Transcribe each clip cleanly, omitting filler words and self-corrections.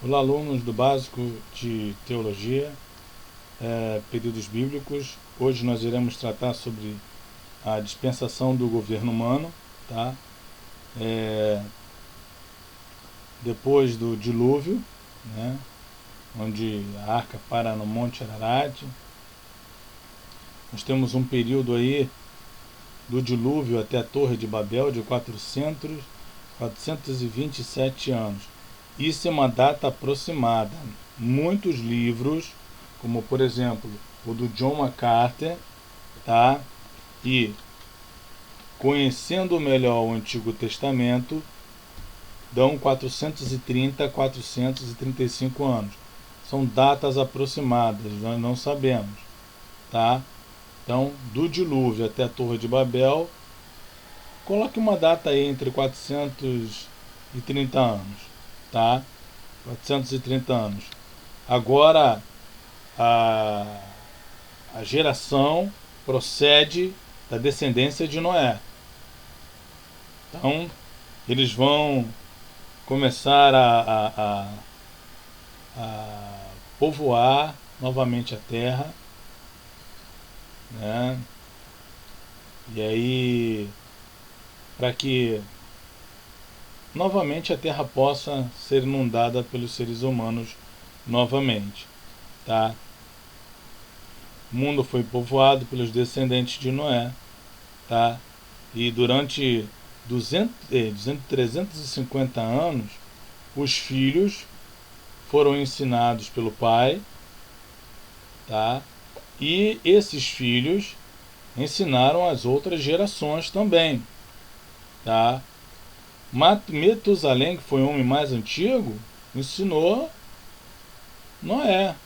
Olá, alunos do Básico de Teologia, Períodos Bíblicos. Hoje nós iremos tratar sobre a dispensação do governo humano, tá? Depois do dilúvio, né? Onde a arca para no Monte Ararat. Nós temos um período aí do dilúvio até a Torre de Babel de 427 anos. Isso é uma data aproximada. Muitos livros, como por exemplo o do John MacArthur, tá? E Conhecendo melhor o Antigo Testamento, dão 430 a 435 anos. São datas aproximadas, nós não sabemos, tá? Então, do dilúvio até a Torre de Babel, coloque uma data aí entre 430 anos, tá? 430 anos. Agora, a geração procede da descendência de Noé. Então, eles vão começar a povoar novamente a terra, né? E aí, para que novamente a terra possa ser inundada pelos seres humanos novamente, tá? O mundo foi povoado pelos descendentes de Noé, tá? E durante 350 anos, os filhos foram ensinados pelo pai, tá? E esses filhos ensinaram as outras gerações também, tá? Metusalém, que foi o homem mais antigo, ensinou Noé.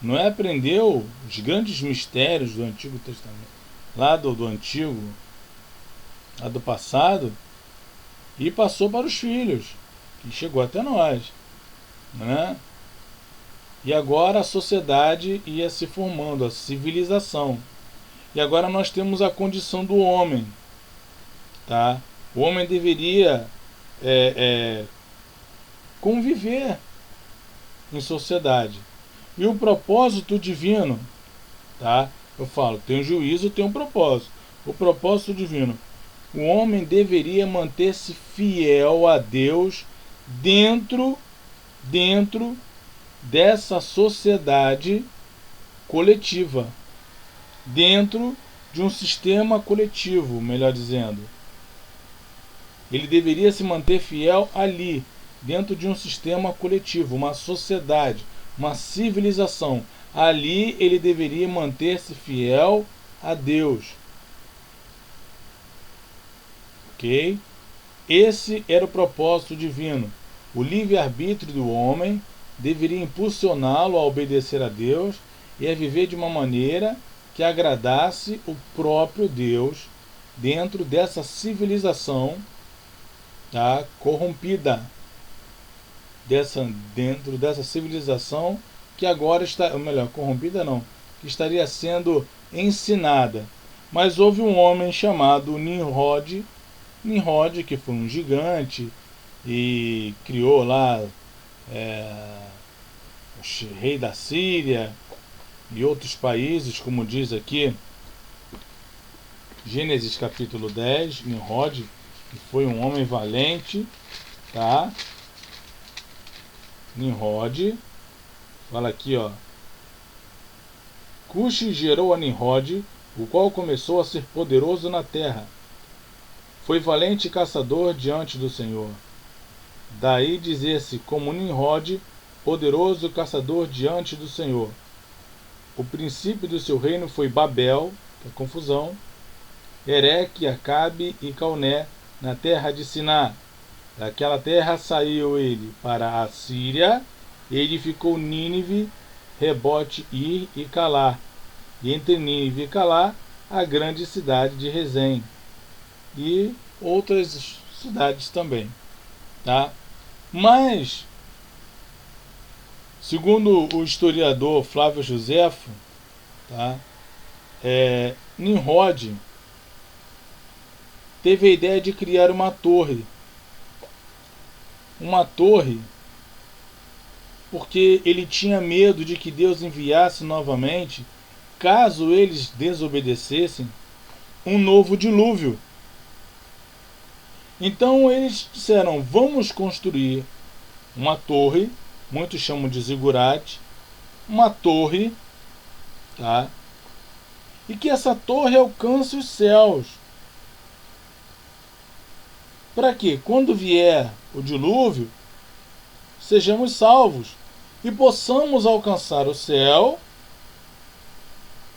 Noé aprendeu os grandes mistérios do Antigo Testamento, lá do Antigo, lá do passado, e passou para os filhos, que chegou até nós, né? E agora a sociedade ia se formando, a civilização. E agora nós temos a condição do homem, tá? O homem deveria conviver em sociedade. E o propósito divino, tá? Eu falo, tem um juízo, tem um propósito. O propósito divino. O homem deveria manter-se fiel a Deus dentro dessa sociedade coletiva. Dentro de um sistema coletivo, melhor dizendo. Ele deveria se manter fiel ali, dentro de um sistema coletivo, uma sociedade, uma civilização. Ali ele deveria manter-se fiel a Deus. Ok? Esse era o propósito divino. O livre-arbítrio do homem deveria impulsioná-lo a obedecer a Deus e a viver de uma maneira que agradasse o próprio Deus dentro dessa civilização, tá, corrompida. Dentro dessa civilização que agora está, ou melhor, corrompida não, que estaria sendo ensinada. Mas houve um homem chamado Nimrod, que foi um gigante e criou lá o rei da Síria e outros países, como diz aqui Gênesis capítulo 10, Nimrod, que foi um homem valente, tá? Nimrod, fala aqui, ó. Cuxi gerou a Nimrod, o qual começou a ser poderoso na terra. Foi valente caçador diante do Senhor. Daí dizer-se como Nimrod, poderoso caçador diante do Senhor. O princípio do seu reino foi Babel, que é confusão, Ereque, Acabe e Calné, na terra de Siná. Daquela terra saiu ele para a Síria, e edificou Nínive, Rebote, Ir e Calá. E entre Nínive e Calá, a grande cidade de Rezém. E outras cidades também, tá? Mas, segundo o historiador Flávio Josefo, tá? Nimrod teve a ideia de criar uma torre porque ele tinha medo de que Deus enviasse novamente, caso eles desobedecessem, um novo dilúvio. Então eles disseram: vamos construir uma torre, muitos chamam de zigurate, uma torre, tá? E que essa torre alcance os céus. Para que, quando vier o dilúvio, sejamos salvos e possamos alcançar o céu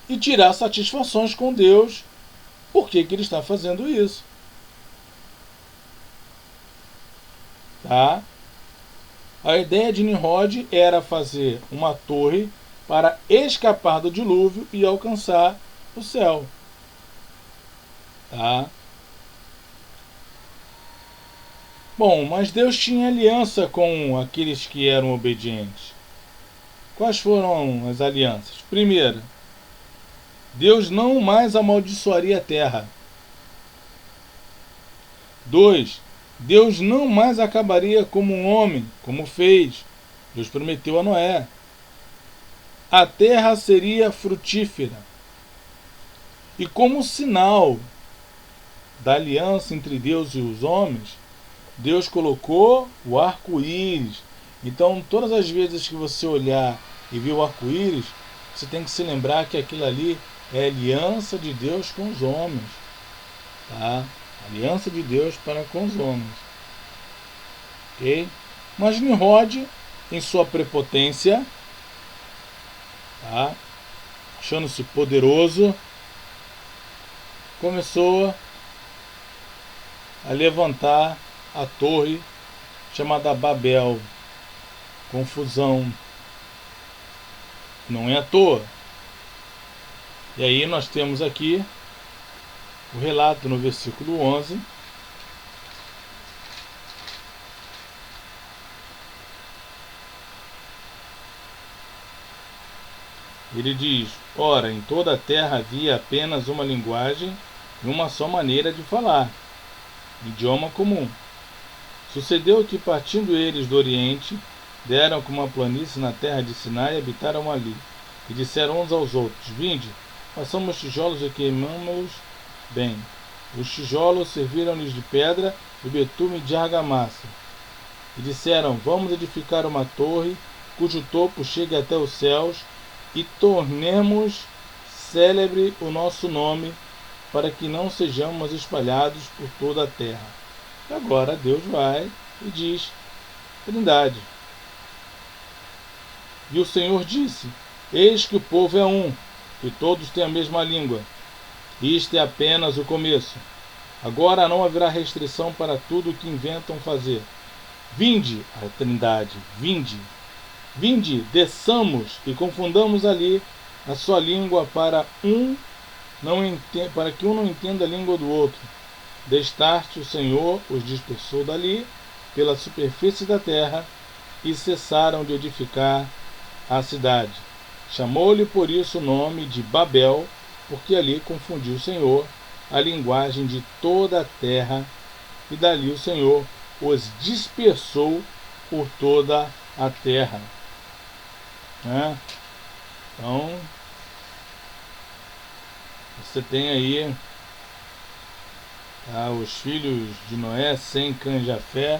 e tirar satisfações com Deus. Por que ele está fazendo isso? Tá? A ideia de Nimrod era fazer uma torre para escapar do dilúvio e alcançar o céu. Tá? Bom, mas Deus tinha aliança com aqueles que eram obedientes. Quais foram as alianças? Primeira, Deus não mais amaldiçoaria a terra. 2. Deus não mais acabaria como um homem, como fez. Deus prometeu a Noé. A terra seria frutífera. E como sinal da aliança entre Deus e os homens, Deus colocou o arco-íris. Então, todas as vezes que você olhar e ver o arco-íris, você tem que se lembrar que aquilo ali é a aliança de Deus com os homens. Tá? Aliança de Deus para com os homens. Ok? Mas Nimrod, em sua prepotência, tá? Achando-se poderoso, começou a levantar a torre chamada Babel. Confusão. Não é à toa. E aí nós temos aqui o relato no versículo 11. Ele diz: ora, em toda a terra havia apenas uma linguagem e uma só maneira de falar, idioma comum. Sucedeu que, partindo eles do Oriente, deram com uma planície na terra de Sinai e habitaram ali. E disseram uns aos outros: vinde, façamos tijolos e queimamos-los bem. Os tijolos serviram-lhes de pedra e betume de argamassa. E disseram: vamos edificar uma torre, cujo topo chegue até os céus, e tornemos célebre o nosso nome, para que não sejamos espalhados por toda a terra. E agora Deus vai e diz: Trindade. E o Senhor disse: eis que o povo é um, e todos têm a mesma língua. Isto é apenas o começo. Agora não haverá restrição para tudo o que inventam fazer. Vinde, a Trindade, vinde. Vinde, desçamos e confundamos ali a sua língua para que um não entenda a língua do outro. Destarte o Senhor os dispersou dali pela superfície da terra e cessaram de edificar a cidade. Chamou-lhe por isso o nome de Babel, porque ali confundiu o Senhor a linguagem de toda a terra, e dali o Senhor os dispersou por toda a terra. Então, você tem aí os filhos de Noé, Sem, Cã e Jafé,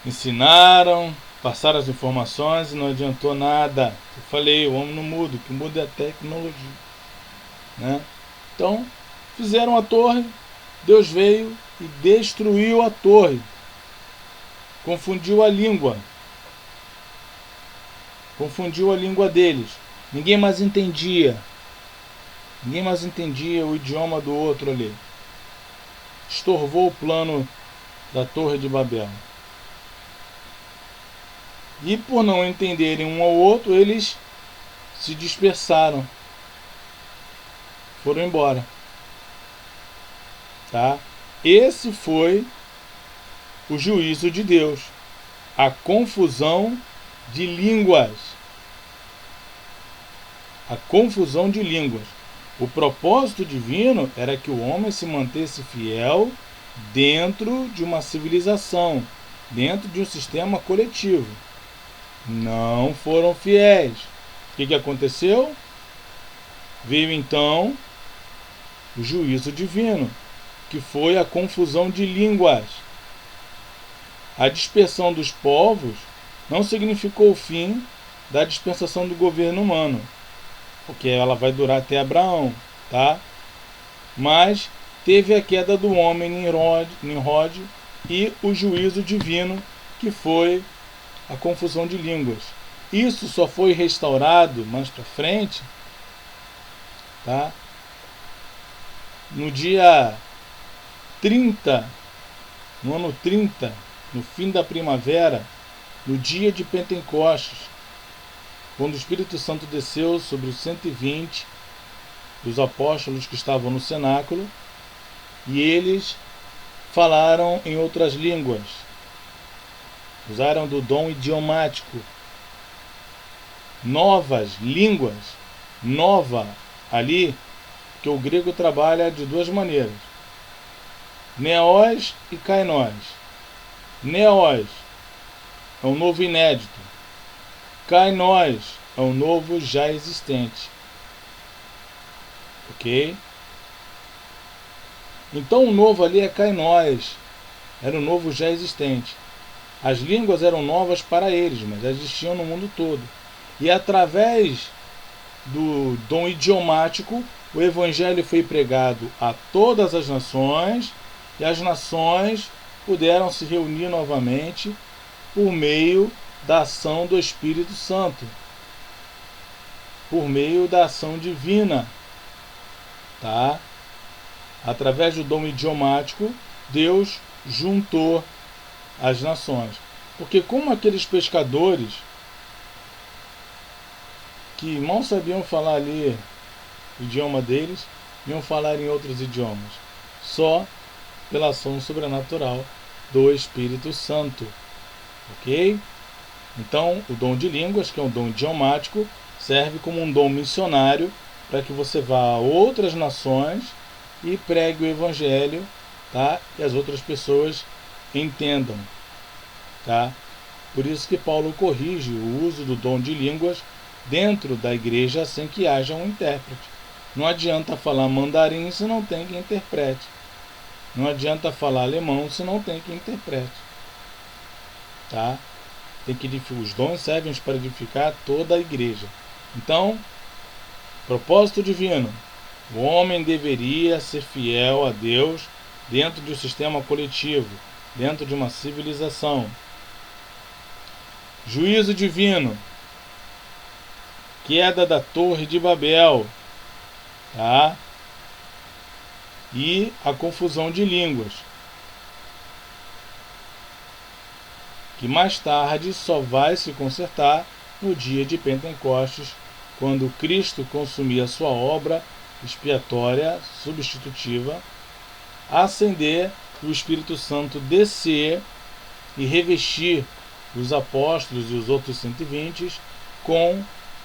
ensinaram, passaram as informações e não adiantou nada. Eu falei, o homem não muda, o que muda é a tecnologia. Então, fizeram a torre, Deus veio e destruiu a torre. Confundiu a língua. Confundiu a língua deles. Ninguém mais entendia. Ninguém mais entendia o idioma do outro ali. Estorvou o plano da Torre de Babel. E por não entenderem um ao outro, eles se dispersaram. Foram embora. Tá? Esse foi o juízo de Deus. A confusão de línguas. A confusão de línguas. O propósito divino era que o homem se mantesse fiel dentro de uma civilização, dentro de um sistema coletivo. não foram fiéis. O que aconteceu? Veio então o juízo divino, que foi a confusão de línguas. A dispersão dos povos não significou o fim da dispensação do governo humano, porque ela vai durar até Abraão, tá? Mas teve a queda do homem Nimrod e o juízo divino, que foi a confusão de línguas. Isso só foi restaurado mais para frente, tá? No dia 30, no ano 30, no fim da primavera, no dia de Pentecostes, quando o Espírito Santo desceu sobre os 120 dos apóstolos que estavam no cenáculo, e eles falaram em outras línguas, usaram do dom idiomático, novas línguas, nova ali, que o grego trabalha de duas maneiras, neós e kainós. Neós é um novo inédito, kainós é um novo já existente. Ok? Então o novo ali é kainós, era o novo já existente. As línguas eram novas para eles, mas existiam no mundo todo. E através do dom idiomático, o evangelho foi pregado a todas as nações, e as nações puderam se reunir novamente por meio da ação do Espírito Santo, por meio da ação divina, tá? Através do dom idiomático, Deus juntou as nações. Porque como aqueles pescadores que mal sabiam falar ali o idioma deles, iam falar em outros idiomas, só pela ação sobrenatural do Espírito Santo. Ok? Então, o dom de línguas, que é um dom idiomático, serve como um dom missionário para que você vá a outras nações e pregue o Evangelho, tá? E as outras pessoas entendam. Tá? Por isso que Paulo corrige o uso do dom de línguas dentro da igreja sem que haja um intérprete. Não adianta falar mandarim se não tem quem interprete. Não adianta falar alemão se não tem quem interprete. Tá? Os dons servem para edificar toda a igreja. Então, propósito divino. O homem deveria ser fiel a Deus dentro de um sistema coletivo, dentro de uma civilização. Juízo divino. Queda da Torre de Babel. Tá? E a confusão de línguas, que mais tarde só vai se consertar no dia de Pentecostes, quando Cristo consumir a sua obra expiatória, substitutiva, ascender, o Espírito Santo descer e revestir os apóstolos e os outros 120 com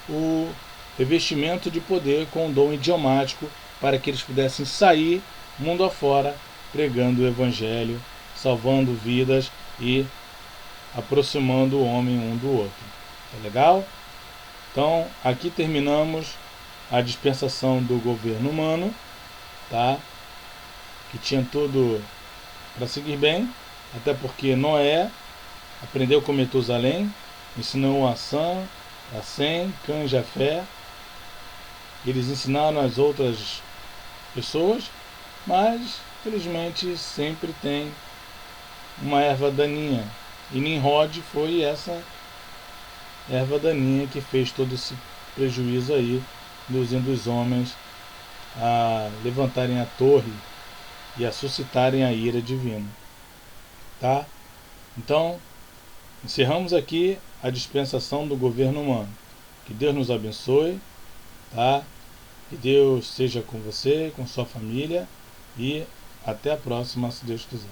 o revestimento de poder, com o dom idiomático, para que eles pudessem sair mundo afora pregando o Evangelho, salvando vidas e aproximando o homem um do outro. Tá legal? Então, aqui terminamos a dispensação do governo humano, tá? Que tinha tudo para seguir bem, até porque Noé aprendeu com Metusalém, ensinou a Sam, a Sem, Cã e Jafé. Eles ensinaram as outras pessoas, mas felizmente sempre tem uma erva daninha. E Nimrod foi essa erva daninha que fez todo esse prejuízo aí, induzindo os homens a levantarem a torre e a suscitarem a ira divina. Tá? Então, encerramos aqui a dispensação do governo humano. Que Deus nos abençoe, tá? Que Deus seja com você, com sua família, e até a próxima, se Deus quiser.